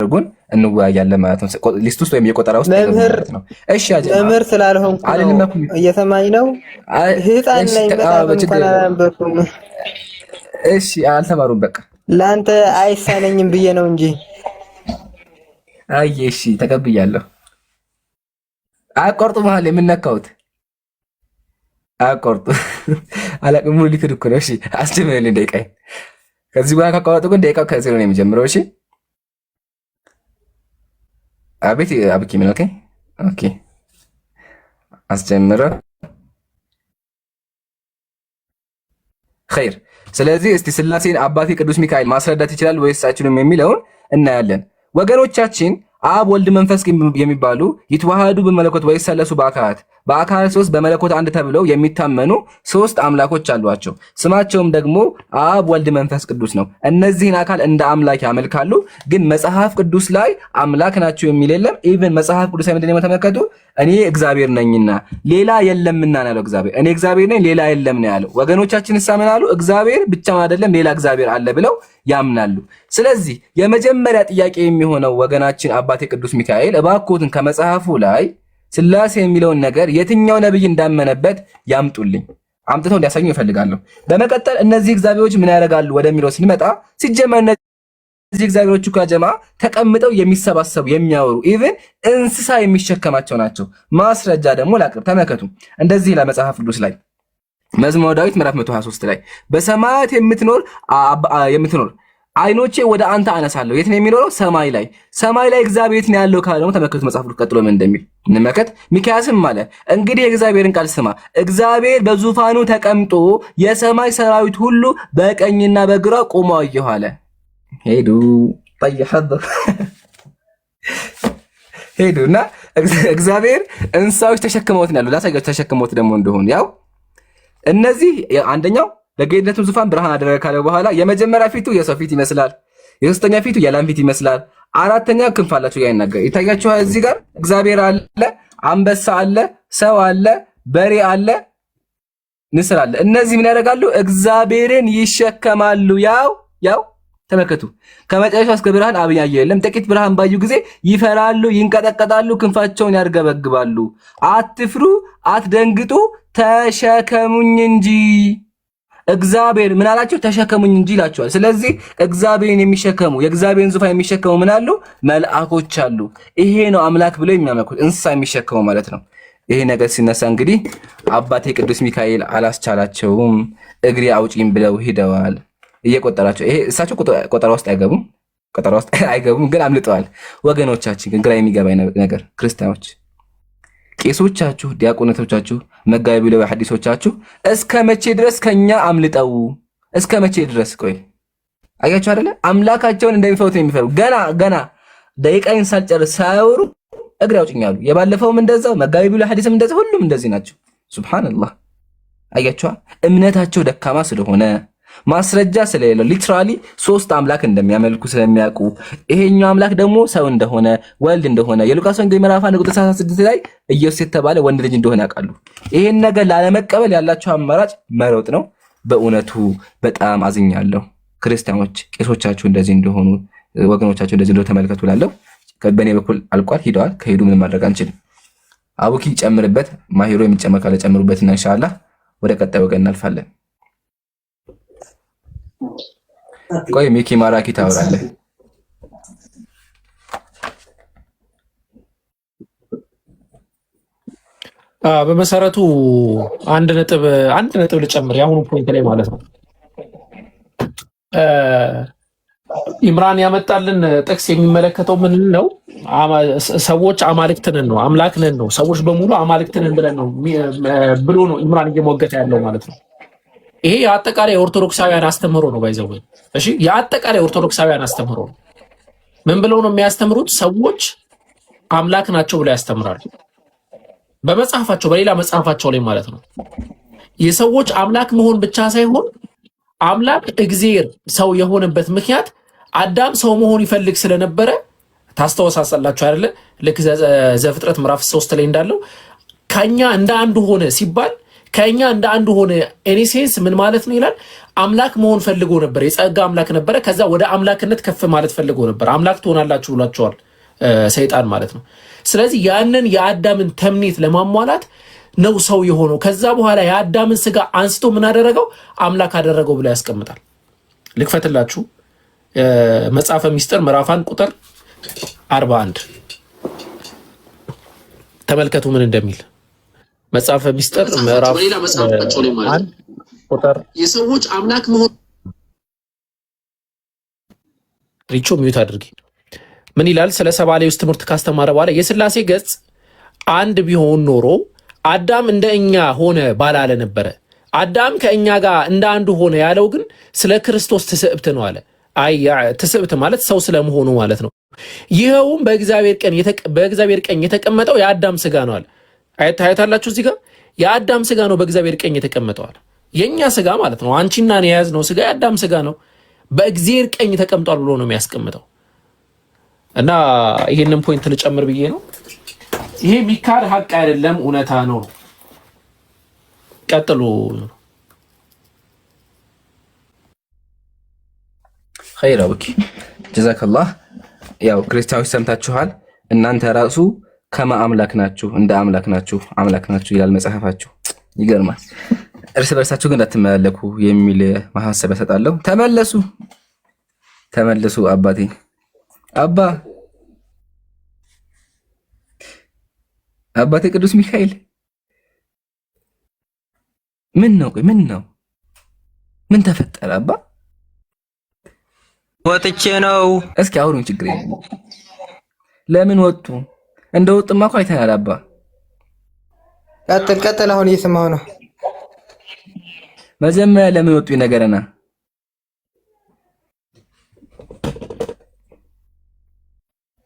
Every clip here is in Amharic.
አድርጉን እንወያያለን ማለት ነው። ሊስት ውስጥ ወይም የቆጠራ ውስጥ ማለት ነው። እሺ አጀማ መምህር ስላልሆንኩ ነው እየሰማኝ ነው። ህፃን ነኝ በጣም እንኳን አላንበብኩም። እሺ አልተማሩም በቃ ላንተ አይሳነኝም ብዬ ነው እንጂ። አይ እሺ ተቀብያለሁ። አቆርጡ መሀል የምነካውት አቆርጡ አላቅሙ ሊክድ እኮ ነው። እሺ አስጀምረልኝ ደቂቃዬ። ከዚህ በኋላ ካቋረጡ ግን ደቂቃው ከዜሮ ነው የሚጀምረው። እሺ አቤት አብኪ ምን ኦኬ ኦኬ አስጀምረ ኸይር። ስለዚህ እስቲ ስላሴን አባቴ ቅዱስ ሚካኤል ማስረዳት ይችላል ወይስ አይችልም የሚለውን እናያለን። ወገኖቻችን አብ ወልድ መንፈስ የሚባሉ ይተዋሃዱ በመለኮት ወይስ ሰለሱ በአካል ሶስት በመለኮት አንድ ተብለው የሚታመኑ ሶስት አምላኮች አሏቸው። ስማቸውም ደግሞ አብ ወልድ መንፈስ ቅዱስ ነው። እነዚህን አካል እንደ አምላክ ያመልካሉ። ግን መጽሐፍ ቅዱስ ላይ አምላክ ናቸው የሚል የለም። ኢቭን መጽሐፍ ቅዱስ ላይ ምንድነው ተመልከቱ፣ እኔ እግዚአብሔር ነኝና ሌላ የለምና ነው ያለው። እግዚአብሔር እኔ እግዚአብሔር ነኝ ሌላ የለም ነው ያለው። ወገኖቻችን ያምናሉ እግዚአብሔር ብቻ አይደለም ሌላ እግዚአብሔር አለ ብለው ያምናሉ። ስለዚህ የመጀመሪያ ጥያቄ የሚሆነው ወገናችን አባቴ ቅዱስ ሚካኤል እባክዎትን ከመጽሐፉ ላይ ስላሴ የሚለውን ነገር የትኛው ነብይ እንዳመነበት ያምጡልኝ። አምጥተው ሊያሳዩ ይፈልጋለሁ። በመቀጠል እነዚህ እግዚአብሔሮች ምን ያደርጋሉ ወደሚለው ስንመጣ ሲጀመር እነዚህ እግዚአብሔሮች እኮ ጀማ ተቀምጠው የሚሰባሰቡ የሚያወሩ ኢቭን እንስሳ የሚሸከማቸው ናቸው። ማስረጃ ደግሞ ላቅርብ። ተመልከቱ። እንደዚህ ለመጽሐፍ ቅዱስ ላይ መዝሙረ ዳዊት ምዕራፍ 123 ላይ በሰማያት የምትኖር አይኖቼ ወደ አንተ አነሳለሁ። የት ነው የሚኖረው? ሰማይ ላይ። ሰማይ ላይ እግዚአብሔር የት ነው ያለው ካለ ደግሞ ተመልከቱ መጽሐፍ ቅዱስ ቀጥሎ ምን እንደሚል እንመከት። ሚክያስም አለ እንግዲህ የእግዚአብሔርን ቃል ስማ፣ እግዚአብሔር በዙፋኑ ተቀምጦ የሰማይ ሰራዊት ሁሉ በቀኝና በግራ ቆመው አየሁ አለ። ሄዱ ሄዱና እግዚአብሔር እንስሳዎች ተሸክመውት ነው ያለው። ላሳያችሁ ተሸክመውት ደግሞ እንደሆነ ያው እነዚህ አንደኛው ለጌትነቱ ዙፋን ብርሃን አደረገ ካለ በኋላ የመጀመሪያ ፊቱ የሰው ፊት ይመስላል፣ የሶስተኛ ፊቱ የላም ፊት ይመስላል፣ አራተኛ ክንፍ አላቸው ያይናገር ይታያችኋል። እዚህ ጋር እግዚአብሔር አለ፣ አንበሳ አለ፣ ሰው አለ፣ በሬ አለ፣ ንስር አለ። እነዚህ ምን ያደርጋሉ? እግዚአብሔርን ይሸከማሉ። ያው ተመልከቱ። ከመጨረሻው እስከ ብርሃን አብን ያየ የለም። ጥቂት ብርሃን ባዩ ጊዜ ይፈራሉ፣ ይንቀጠቀጣሉ፣ ክንፋቸውን ያርገበግባሉ። አትፍሩ፣ አትደንግጡ፣ ተሸከሙኝ እንጂ እግዚአብሔር ምን አላቸው? ተሸከሙኝ እንጂ ይላቸዋል። ስለዚህ እግዚአብሔርን የሚሸከሙ የእግዚአብሔርን ዙፋን የሚሸከሙ ምን አሉ? መልአኮች አሉ። ይሄ ነው አምላክ ብለው የሚያመልኩት እንስሳ የሚሸከሙ ማለት ነው። ይሄ ነገር ሲነሳ እንግዲህ አባቴ ቅዱስ ሚካኤል አላስቻላቸውም፣ እግሬ አውጪኝ ብለው ሂደዋል። እየቆጠራቸው ይሄ እሳቸው ቆጠራ ውስጥ አይገቡም፣ ግን አምልጠዋል። ወገኖቻችን ግን ግራ የሚገባኝ ነገር ክርስቲያኖች ቄሶቻችሁ፣ ዲያቆናቶቻችሁ፣ መጋቢ ለወይ ሐዲሶቻችሁ እስከ መቼ ድረስ ከኛ አምልጠው? እስከ መቼ ድረስ? ቆይ አያችሁ አይደለ? አምላካቸውን እንደሚፈሩት ነው የሚፈሩ። ገና ደቂቃዬን ሳልጨርስ ሳያወሩ እግሬ አውጭኛሉ። የባለፈውም እንደዛው፣ መጋቢ ለወይ ሐዲስም እንደዛው፣ ሁሉም እንደዚህ ናቸው። ሱብሃንአላህ። አያችሁ እምነታቸው ደካማ ስለሆነ ማስረጃ ስለሌለው ሊትራሊ ሶስት አምላክ እንደሚያመልኩ ስለሚያውቁ ይሄኛው አምላክ ደግሞ ሰው እንደሆነ ወልድ እንደሆነ የሉቃስ ወንጌል ምዕራፍ 1:36 ላይ ኢየሱስ የተባለ ወንድ ልጅ እንደሆነ ያውቃሉ። ይሄን ነገር ላለመቀበል ያላቸው አማራጭ መሮጥ ነው። በእውነቱ በጣም አዝኛለሁ። ክርስቲያኖች ቄሶቻችሁ እንደዚህ እንደሆኑ፣ ወገኖቻችሁ እንደዚህ እንደሆኑ ተመልከቱ። ላለው በእኔ በኩል አልቋል፣ ሂደዋል። ከሄዱ ምንም ማድረግ አንችልም። አቡኪ ጨምርበት፣ ማሂሮ የሚጨመር ካለ ጨምሩበትና ኢንሻአላህ ወደ ቀጣይ ወገን እናልፋለን። ቆይ ሚኪ ማራኪ ታወራለህ። በመሰረቱ አንድ ነጥብ ልጨምር የአሁኑ ፖይንት ላይ ማለት ነው። ኢምራን ያመጣልን ጥቅስ የሚመለከተው ምን ነው? ሰዎች አማልክትንን ነው፣ አምላክንን ነው፣ ሰዎች በሙሉ አማልክትንን ብለን ነው ብሎ ነው ኢምራን እየሞገተ ያለው ማለት ነው። ይሄ የአጠቃላይ ኦርቶዶክሳውያን አስተምህሮ ነው። ባይዘው እሺ፣ የአጠቃላይ ኦርቶዶክሳውያን አስተምህሮ ነው። ምን ብለው ነው የሚያስተምሩት? ሰዎች አምላክ ናቸው ብለው ያስተምራሉ። በመጽሐፋቸው በሌላ መጽሐፋቸው ላይ ማለት ነው። የሰዎች አምላክ መሆን ብቻ ሳይሆን አምላክ እግዚአብሔር ሰው የሆነበት ምክንያት አዳም ሰው መሆን ይፈልግ ስለነበረ ታስተዋሳላችሁ አይደለ? ልክ ዘፍጥረት ምዕራፍ 3 ላይ እንዳለው ከኛ እንደ አንዱ ሆነ ሲባል ከኛ እንደ አንዱ ሆነ። ኤኒሴንስ ምን ማለት ነው ይላል? አምላክ መሆን ፈልጎ ነበር፣ የጸጋ አምላክ ነበረ። ከዛ ወደ አምላክነት ከፍ ማለት ፈልጎ ነበር። አምላክ ትሆናላችሁ ብሏቸዋል ሰይጣን ማለት ነው። ስለዚህ ያንን የአዳምን ተምኔት ለማሟላት ነው ሰው የሆነው። ከዛ በኋላ የአዳምን ስጋ አንስቶ ምን አደረገው? አምላክ አደረገው ብሎ ያስቀምጣል። ልክፈትላችሁ መጽሐፈ ሚስጥር ምዕራፍ 1 ቁጥር 41 ተመልከቱ ምን እንደሚል። መጽሐፈ ሚስጥር ምዕራፍ 1 ቁጥር የሰዎች አምላክ መሆን ሪቾ ሚዩት አድርጊ። ምን ይላል? ስለ ሰባሌውስ ትምህርት ካስተማረ በኋላ የሥላሴ ገጽ አንድ ቢሆን ኖሮ አዳም እንደ እኛ ሆነ ባላለ ነበረ። አዳም ከእኛ ጋር እንደ አንዱ ሆነ ያለው ግን ስለ ክርስቶስ ትስብእት ነው አለ። ትስብእት ማለት ሰው ስለመሆኑ ማለት ነው። ይኸውም በእግዚአብሔር ቀኝ የተቀመጠው የአዳም ስጋ ነው አለ። ታያታላችሁ እዚህ ጋር የአዳም ስጋ ነው በእግዚአብሔር ቀኝ የተቀመጠው አለ። የኛ ስጋ ማለት ነው። አንቺና እኔ የያዝነው ስጋ የአዳም ስጋ ነው፣ በእግዚአብሔር ቀኝ ተቀምጧል ብሎ ነው የሚያስቀምጠው። እና ይሄንን ፖይንት ልጨምር ብዬ ነው። ይሄ ሚካድ ሀቅ አይደለም፣ እውነታ ነው። ቀጥሉ። ኸይር አቡኪ ጀዛከላህ። ያው ክርስቲያኖች ሰምታችኋል። እናንተ ራሱ ከማ አምላክ ናችሁ፣ እንደ አምላክ ናችሁ ይላል መጽሐፋችሁ። ይገርማል። እርስ በርሳችሁ ግን እንዳትመላለኩ የሚል ማሳሰቢያ ሰጣለሁ። ተመለሱ። አባቴ ቅዱስ ሚካኤል ምን ነው? ምን ተፈጠረ? አባ ወጥቼ ነው። እስኪ አውሩን። ችግር የለም። ለምን ወጡ? እንደወጡማ እኮ አይተናል። አባ ቀጥል። አሁን እየሰማሁ ነው። መጀመሪያ ለምን ወጡ ይነገረና።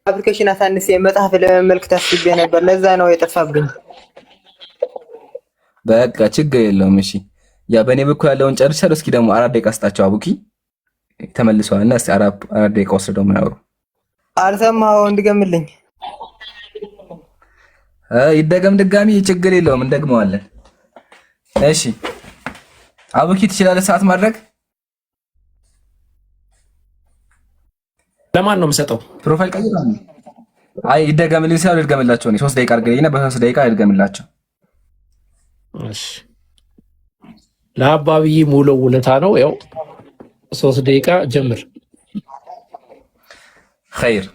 አፕሊኬሽን አሳንሴ መጽሐፍ ለመመልከት አስቤ ነበር። ለዛ ነው የጠፋብኝ። በቃ ችግር የለውም። እሺ ያ በእኔ በኩል ያለውን ጨርሻለሁ። እስኪ ደግሞ 4 ደቂቃ ስጣቸው። አቡኪ ተመልሰዋልና እስኪ 4 ደቂቃ ወስደው ምን ያወሩ። አልሰማኸው? እንድገምልኝ? ይደገም ድጋሚ፣ ችግር የለውም እንደግመዋለን። እሺ አቡኪ ትችላለህ ሰዓት ማድረግ? ለማን ነው የምሰጠው? ፕሮፋይል ቀይር። አይ ይደገምልኝ ሲያው ልድገምላቸው ነው። 3 ደቂቃ አድርገኝና በ3 ደቂቃ ልድገምላቸው። እሺ ለአባብይ ሙሉ ውለታ ነው። ያው 3 ደቂቃ ጀምር። ኸይር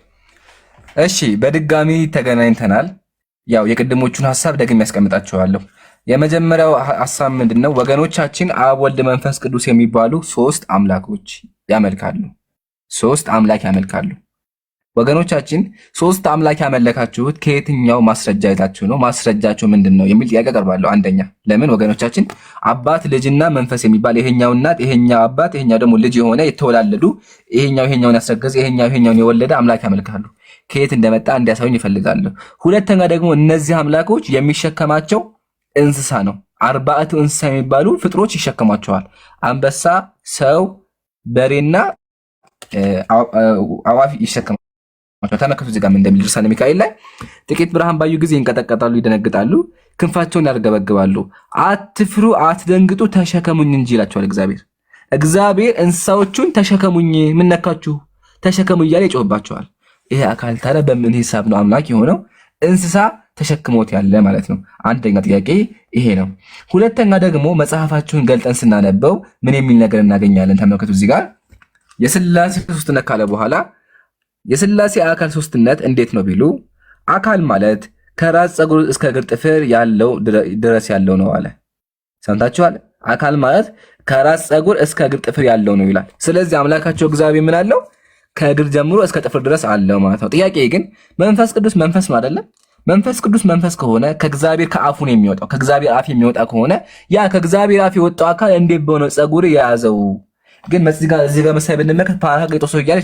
እሺ፣ በድጋሚ ተገናኝተናል። ያው የቅድሞቹን ሐሳብ ደግሜ ያስቀምጣችኋለሁ። የመጀመሪያው ሐሳብ ምንድነው? ወገኖቻችን አብ፣ ወልድ፣ መንፈስ ቅዱስ የሚባሉ 3 አምላኮች ያመልካሉ። 3 አምላክ ያመልካሉ። ወገኖቻችን 3 አምላክ ያመለካችሁት ከየትኛው ማስረጃ ይዛችሁ ነው? ማስረጃችሁ ምንድነው የሚል ጥያቄ ቀርባለሁ። አንደኛ ለምን ወገኖቻችን አባት፣ ልጅና መንፈስ የሚባል ይሄኛው እናት፣ ይሄኛው አባት፣ ይሄኛው ደግሞ ልጅ የሆነ የተወላለዱ ይሄኛውን ያስረገዘ ይሄኛውን የወለደ አምላክ ያመልካሉ? ከየት እንደመጣ እንዲያሳዩኝ ይፈልጋሉ። ሁለተኛ ደግሞ እነዚህ አምላኮች የሚሸከማቸው እንስሳ ነው። 40 እንስሳ የሚባሉ ፍጥሮች ይሸከማቸዋል። አንበሳ፣ ሰው፣ በሬና አዋፍ ይሸከማቸዋል። ተመልከቱ እዚህ ጋር እንደሚል ድርሳነ ሚካኤል ላይ ጥቂት ብርሃን ባዩ ጊዜ ይንቀጠቀጣሉ፣ ይደነግጣሉ፣ ክንፋቸውን ያርገበግባሉ። አትፍሩ፣ አትደንግጡ፣ ተሸከሙኝ እንጂ ይላቸዋል እግዚአብሔር እንስሳዎቹን ተሸከሙኝ፣ ምን ነካችሁ ተሸከሙ እያለ ይጮህባቸዋል። ይሄ አካል ታዲያ በምን ሂሳብ ነው አምላክ የሆነው? እንስሳ ተሸክሞት ያለ ማለት ነው። አንደኛ ጥያቄ ይሄ ነው። ሁለተኛ ደግሞ መጽሐፋችሁን ገልጠን ስናነበው ምን የሚል ነገር እናገኛለን? ተመልከቱ እዚህ ጋር የሥላሴ ሶስትነት ካለ በኋላ የሥላሴ አካል ሶስትነት እንዴት ነው ቢሉ አካል ማለት ከራስ ፀጉር እስከ እግር ጥፍር ያለው ድረስ ያለው ነው አለ። ሰምታችኋል? አካል ማለት ከራስ ፀጉር እስከ እግር ጥፍር ያለው ነው ይላል። ስለዚህ አምላካቸው እግዚአብሔር ምን አለው? ከእግር ጀምሮ እስከ ጥፍር ድረስ አለው ማለት ነው። ጥያቄ ግን መንፈስ ቅዱስ መንፈስ ነው አይደለም? መንፈስ ቅዱስ መንፈስ ከሆነ ከእግዚአብሔር ከአፉ ነው የሚወጣው። ከእግዚአብሔር አፍ የሚወጣ ከሆነ ያ ከእግዚአብሔር አፍ የወጣው አካል እንዴት በሆነ ፀጉር የያዘው? ግን እዚህ ጋር መሳይ ብንመለከት ፓራክሊጦስ እያለ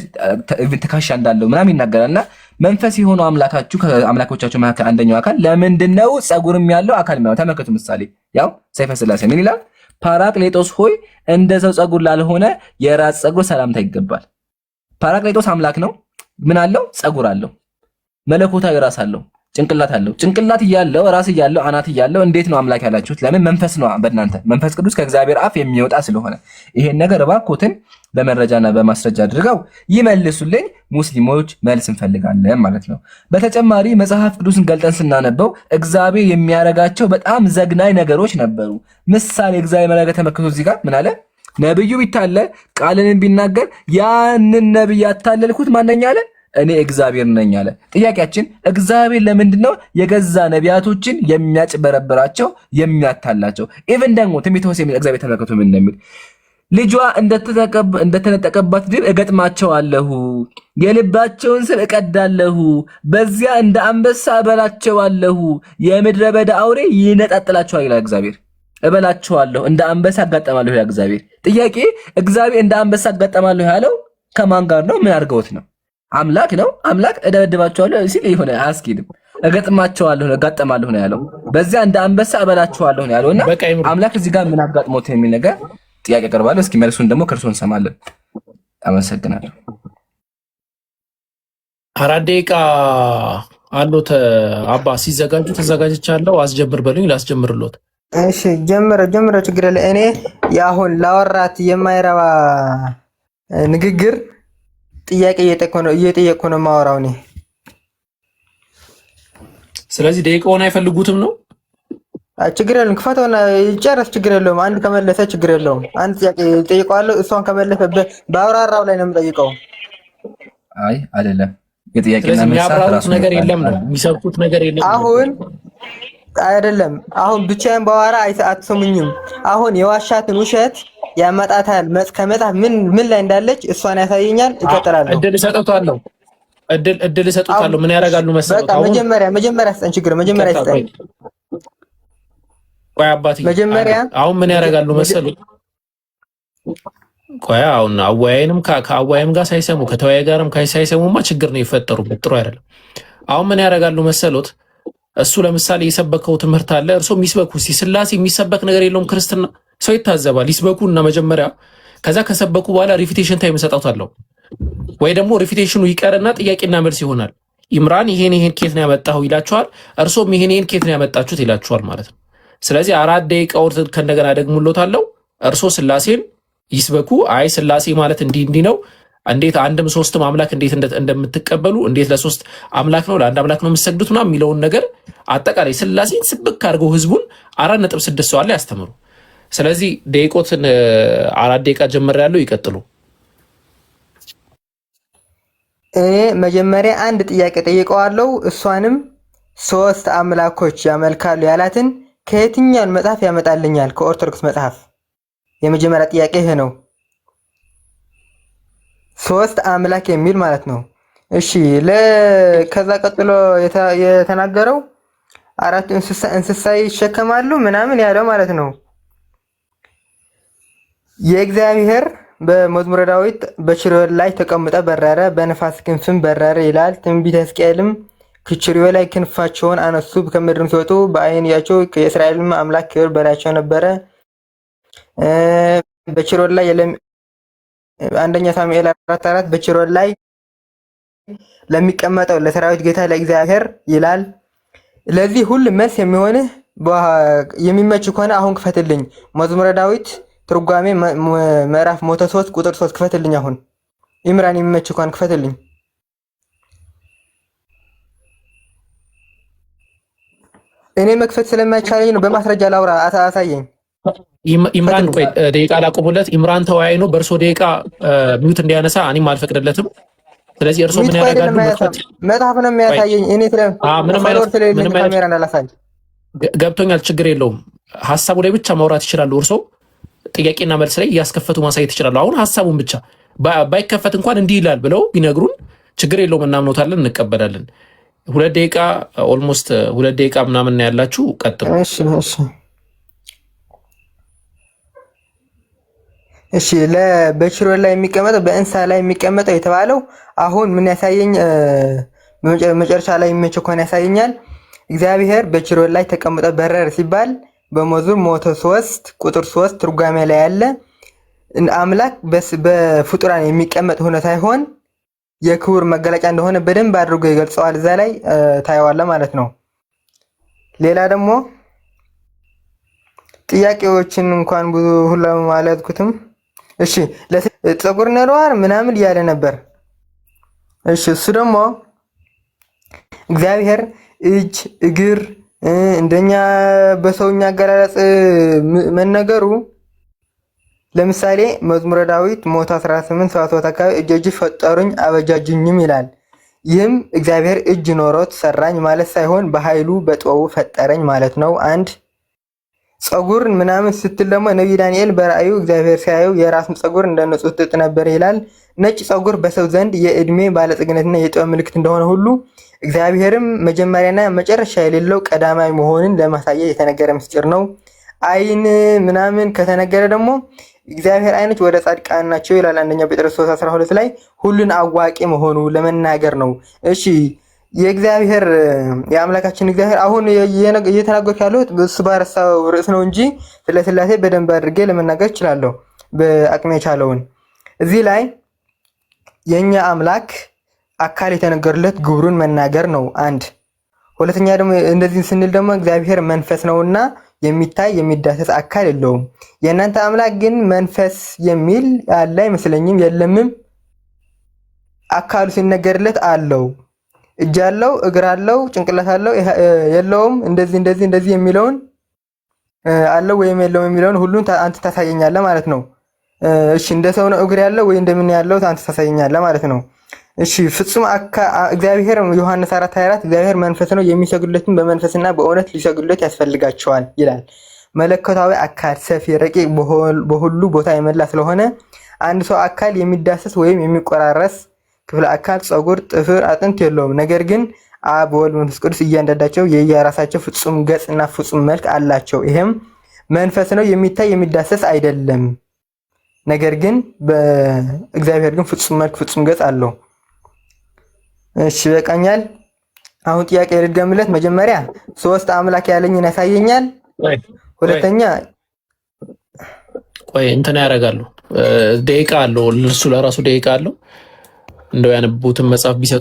ትከሻ እንዳለው ምናምን ይናገራልና መንፈስ የሆነው አምላካችሁ ከአምላኮቻችሁ መካከል አንደኛው አካል ለምንድነው ፀጉርም ያለው አካል ነው? ተመልከቱ ምሳሌ ያው ሰይፈ ሥላሴ ምን ይላል? ፓራክሊጦስ ሆይ እንደ ሰው ፀጉር ላልሆነ የራስ ፀጉር ሰላምታ ይገባል። ፓራክሊጦስ አምላክ ነው። ምን አለው? ፀጉር አለው። መለኮታዊ ራስ አለው። ጭንቅላት አለው። ጭንቅላት እያለው ራስ እያለው አናት እያለው እንዴት ነው አምላክ ያላችሁት? ለምን? መንፈስ ነው በእናንተ መንፈስ ቅዱስ ከእግዚአብሔር አፍ የሚወጣ ስለሆነ ይሄን ነገር እባክዎትን በመረጃና በማስረጃ አድርገው ይመልሱልኝ። ሙስሊሞች መልስ እንፈልጋለን ማለት ነው። በተጨማሪ መጽሐፍ ቅዱስን ገልጠን ስናነበው እግዚአብሔር የሚያረጋቸው በጣም ዘግናኝ ነገሮች ነበሩ። ምሳሌ እግዚአብሔር መላእክት ተመክቶ እዚህ ጋር ምን አለ? ነብዩ ቢታለል ቃልንም ቢናገር ያንን ነብይ ያታለልኩት ማነኛ አለ? እኔ እግዚአብሔር ነኝ አለ። ጥያቄያችን እግዚአብሔር ለምንድን ነው የገዛ ነቢያቶችን የሚያጭበረብራቸው የሚያታላቸው? ኢቭን ደግሞ ትንቢተ ሆሴዕ እግዚአብሔር ተመልከቱ ምን እንደሚል ልጇ እንደተነጠቀባት ድብ እገጥማቸዋለሁ፣ የልባቸውን ስር እቀዳለሁ፣ በዚያ እንደ አንበሳ እበላቸዋለሁ፣ የምድረ በዳ አውሬ ይነጣጥላቸዋል ይላል እግዚአብሔር። እበላቸዋለሁ እንደ አንበሳ አጋጠማለሁ ይላል እግዚአብሔር። ጥያቄ እግዚአብሔር እንደ አንበሳ አጋጠማለሁ ያለው ከማን ጋር ነው? ምን አድርገውት ነው? አምላክ ነው። አምላክ እደበድባቸዋለሁ ሲል የሆነ አያስኬድም። እገጥማቸዋለሁ እጋጠማለሁ ነው ያለው። በዚያ እንደ አንበሳ እበላቸዋለሁ ነው ያለውና አምላክ እዚህ ጋር ምን አጋጥሞት የሚል ነገር ጥያቄ ቀርባለሁ። እስኪ መልሱን ደግሞ ከእርሶ እንሰማለን። አመሰግናለሁ። 4 ደቂቃ አሉት አባ። ሲዘጋጁ ተዘጋጅቻለሁ። አስጀምር በሉኝ ላስጀምርሎት። እሺ ጀምረ ችግር የለ። እኔ ያሁን ላወራት የማይረባ ንግግር ጥያቄ እየጠየቅኩ ነው የማወራው እኔ። ስለዚህ ደቂቃውን አይፈልጉትም ነው? ችግር የለም ክፈተውና ይጨርስ። ችግር የለውም። አንድ ከመለሰ ችግር የለውም። አንድ ጥያቄ ጠይቀዋለሁ። እሷን ከመለሰ በአውራራው ላይ ነው የምጠይቀው። አይ አይደለም። የጥያቄና የሚያብራሩት ነገር የለም ነው የሚሰብኩት ነገር የለም። አሁን አይደለም አሁን ብቻዬን ባወራ አትሰሙኝም። አሁን የዋሻትን ውሸት ያመጣታል ከመጣፍ ምን ላይ እንዳለች እሷን ያሳየኛል። እቀጥላለሁ። እድል እሰጡታለሁ። ምን ያደርጋሉ መሰለህ? በቃ መጀመሪያ ስጠን። ችግር መጀመሪያ ስጠን። ቆይ አባቴ መጀመሪያ አሁን ምን ያደርጋሉ መሰለህ? ቆይ አሁን አወያይንም ከአወያይም ጋር ሳይሰሙ ከተወያይ ጋርም ሳይሰሙማ ችግር ነው የፈጠሩበት። ጥሩ አይደለም። አሁን ምን ያደርጋሉ መሰሉት? እሱ ለምሳሌ የሰበከው ትምህርት አለ። እርሶ የሚስበኩ ስላሴ የሚሰበክ ነገር የለውም። ክርስትና ሰው ይታዘባል። ይስበኩ እና መጀመሪያ ከዛ ከሰበኩ በኋላ ሪፊቴሽን ታይም እሰጣታለሁ። ወይ ደግሞ ሪፊቴሽኑ ይቀርና ጥያቄና መልስ ይሆናል። ኢምራን ይሄን ኬት ነው ያመጣው ይላችኋል። እርሶም ይሄን ኬት ነው ያመጣችሁት ይላችኋል ማለት ነው። ስለዚህ 4 ደቂቃ ወርድ ከእንደገና ደግሞሎታለሁ። እርሶ ስላሴን ይስበኩ። አይ ስላሴ ማለት እንዲህ ነው፣ እንዴት አንድም ሶስትም አምላክ እንዴት እንደምትቀበሉ፣ እንዴት ለሶስት አምላክ ነው ለአንድ አምላክ ነው የምትሰግዱት ምናምን የሚለውን ነገር አጠቃላይ ስላሴን ስብክ አድርገው ህዝቡን 4.6 ሰው አለ ያስተምሩ። ስለዚህ ደቂቆትን 4 ደቂቃ ጀምሬያለሁ። ይቀጥሉ። እኔ መጀመሪያ አንድ ጥያቄ ጠይቀዋለሁ። እሷንም 3 አምላኮች ያመልካሉ ያላትን ከየትኛውን መጽሐፍ ያመጣልኛል? ከኦርቶዶክስ መጽሐፍ። የመጀመሪያ ጥያቄ ይሄ ነው። 3 አምላክ የሚል ማለት ነው። እሺ ከዛ ቀጥሎ የተናገረው 4 እንስሳ ይሸከማሉ ምናምን ያለው ማለት ነው። የእግዚአብሔር በመዝሙረ ዳዊት በችርዮን ላይ ተቀምጠ በረረ፣ በነፋስ ክንፍም በረረ ይላል። ትንቢተ ሕዝቅኤልም ከችርዮን ላይ ክንፋቸውን አነሱ፣ ከምድርም ሲወጡ በዓይናቸው የእስራኤልም አምላክ ክብር በላያቸው ነበረ። በችርዮን ላይ አንደኛ ሳሙኤል 4:4 በችርዮን ላይ ለሚቀመጠው ለሰራዊት ጌታ ለእግዚአብሔር ይላል። ለዚህ ሁሉ መልስ የሚሆንህ የሚመች ከሆነ አሁን ክፈትልኝ። መዝሙረ ዳዊት ትርጓሜ ምዕራፍ 103 ቁጥር 3 ክፈትልኝ። አሁን ኢምራን የሚመች ከሆነ ክፈትልኝ። እኔ መክፈት ስለማይቻለኝ ነው። በማስረጃ ላውራ፣ አሳየኝ። ኢምራን ቆይ ደቂቃ ላቆሙለት። ኢምራን ተወያይ ነው። በእርሶ ደቂቃ ሚዩት እንዲያነሳ እኔም አልፈቅድለትም። ስለዚህ እርሶ ምን ያደርጋሉ? መጽሐፍ ነው የሚያሳየኝ። እኔ ምንም ካሜራ እንዳላሳይ ገብቶኛል። ችግር የለውም። ሀሳቡ ላይ ብቻ ማውራት ይችላሉ። እርሶ ጥያቄና መልስ ላይ እያስከፈቱ ማሳየት ይችላሉ። አሁን ሀሳቡን ብቻ ባይከፈት እንኳን እንዲህ ይላል ብለው ቢነግሩን ችግር የለውም። እናምኖታለን፣ እንቀበላለን። 2 ደቂቃ ኦልሞስት 2 ደቂቃ ምናምን ያላችሁ ቀጥሉ። እሺ በችርዮን ላይ የሚቀመጠው በእንስሳ ላይ የሚቀመጠው የተባለው አሁን ምን ያሳየኝ? መጨረሻ ላይ የሚመቸው ከሆነ ያሳየኛል። እግዚአብሔር በችርዮን ላይ ተቀምጠ በረረ ሲባል በመዝሙር 103 ቁጥር 3 ትርጓሜ ላይ ያለ አምላክ በፍጡራን የሚቀመጥ ሆነ ሳይሆን የክብር መገለጫ እንደሆነ በደንብ አድርጎ ይገልጸዋል። እዛ ላይ ታየዋለህ ማለት ነው። ሌላ ደግሞ ጥያቄዎችን እንኳን ብዙ ሁሉ ማለትኩትም። እሺ ፀጉር ነሯር ምናምን እያለ ነበር። እሺ እሱ ደግሞ እግዚአብሔር እጅ እግር እንደኛ በሰውኛ አገላለጽ መነገሩ ለምሳሌ መዝሙረ ዳዊት 118 7 አካባቢ እጆች ፈጠሩኝ አበጃጅኝም ይላል። ይህም እግዚአብሔር እጅ ኖሮት ሰራኝ ማለት ሳይሆን በኃይሉ በጥበቡ ፈጠረኝ ማለት ነው። አንድ ፀጉር ምናምን ስትል ደግሞ ነቢይ ዳንኤል በራእዩ እግዚአብሔር ሲያየው የራሱን ፀጉር እንደ ንጹህ ጥጥ ነበር ይላል። ነጭ ፀጉር በሰው ዘንድ የእድሜ ባለጸግነትና የጥበብ ምልክት እንደሆነ ሁሉ እግዚአብሔርም መጀመሪያና መጨረሻ የሌለው ቀዳማዊ መሆንን ለማሳየት የተነገረ ምስጢር ነው። አይን ምናምን ከተነገረ ደግሞ እግዚአብሔር አይኖች ወደ ጻድቃን ናቸው ይላል አንደኛ ጴጥሮስ 3:12 ላይ ሁሉን አዋቂ መሆኑ ለመናገር ነው። እሺ የእግዚአብሔር የአምላካችን እግዚአብሔር አሁን እየተናገርኩ ያለሁት እሱ ባረሳው ርዕስ ነው እንጂ ስለ ሥላሴ በደንብ አድርጌ ለመናገር እችላለሁ በአቅሜ የቻለውን። እዚህ ላይ የኛ አምላክ አካል የተነገረለት ግብሩን መናገር ነው አንድ። ሁለተኛ ደግሞ እንደዚህ ስንል ደግሞ እግዚአብሔር መንፈስ ነውና የሚታይ የሚዳሰስ አካል የለውም። የእናንተ አምላክ ግን መንፈስ የሚል ያለ አይመስለኝም፣ የለምም። አካሉ ሲነገርለት አለው፣ እጅ አለው፣ እግር አለው፣ ጭንቅላት አለው የለውም፣ እንደዚህ የሚለውን አለው ወይም የለውም የሚለውን ሁሉን አንተ ታሳየኛለህ ማለት ነው። እሺ እንደ ሰው ነው እግር ያለው ወይ እንደምን ያለው አንተ ታሳየኛለህ ማለት ነው። እሺ ፍጹም እግዚአብሔር ዮሐንስ 4:24 እግዚአብሔር መንፈስ ነው የሚሰግዱለትም በመንፈስና በእውነት ሊሰግዱለት ያስፈልጋቸዋል ይላል። መለኮታዊ አካል ሰፊ ረቂቅ በሁሉ ቦታ የመላ ስለሆነ አንድ ሰው አካል የሚዳሰስ ወይም የሚቆራረስ ክፍለ አካል ፀጉር፣ ጥፍር፣ አጥንት የለውም። ነገር ግን አብ ወልድ መንፈስ ቅዱስ እያንዳንዳቸው የየራሳቸው ፍጹም ገጽና ፍጹም መልክ አላቸው። ይሄም መንፈስ ነው የሚታይ የሚዳሰስ አይደለም። ነገር ግን በእግዚአብሔር ግን ፍጹም መልክ ፍጹም ገጽ አለው። እሺ በቃኛል። አሁን ጥያቄ ልድገምለት። መጀመሪያ ሶስት አምላክ ያለኝን ያሳየኛል። ሁለተኛ ቆይ እንትን ያደርጋሉ ደቂቃ አለው እሱ ለራሱ ደቂቃ አለው። እንደው ያነቡትን መጽሐፍ ቢሰጡ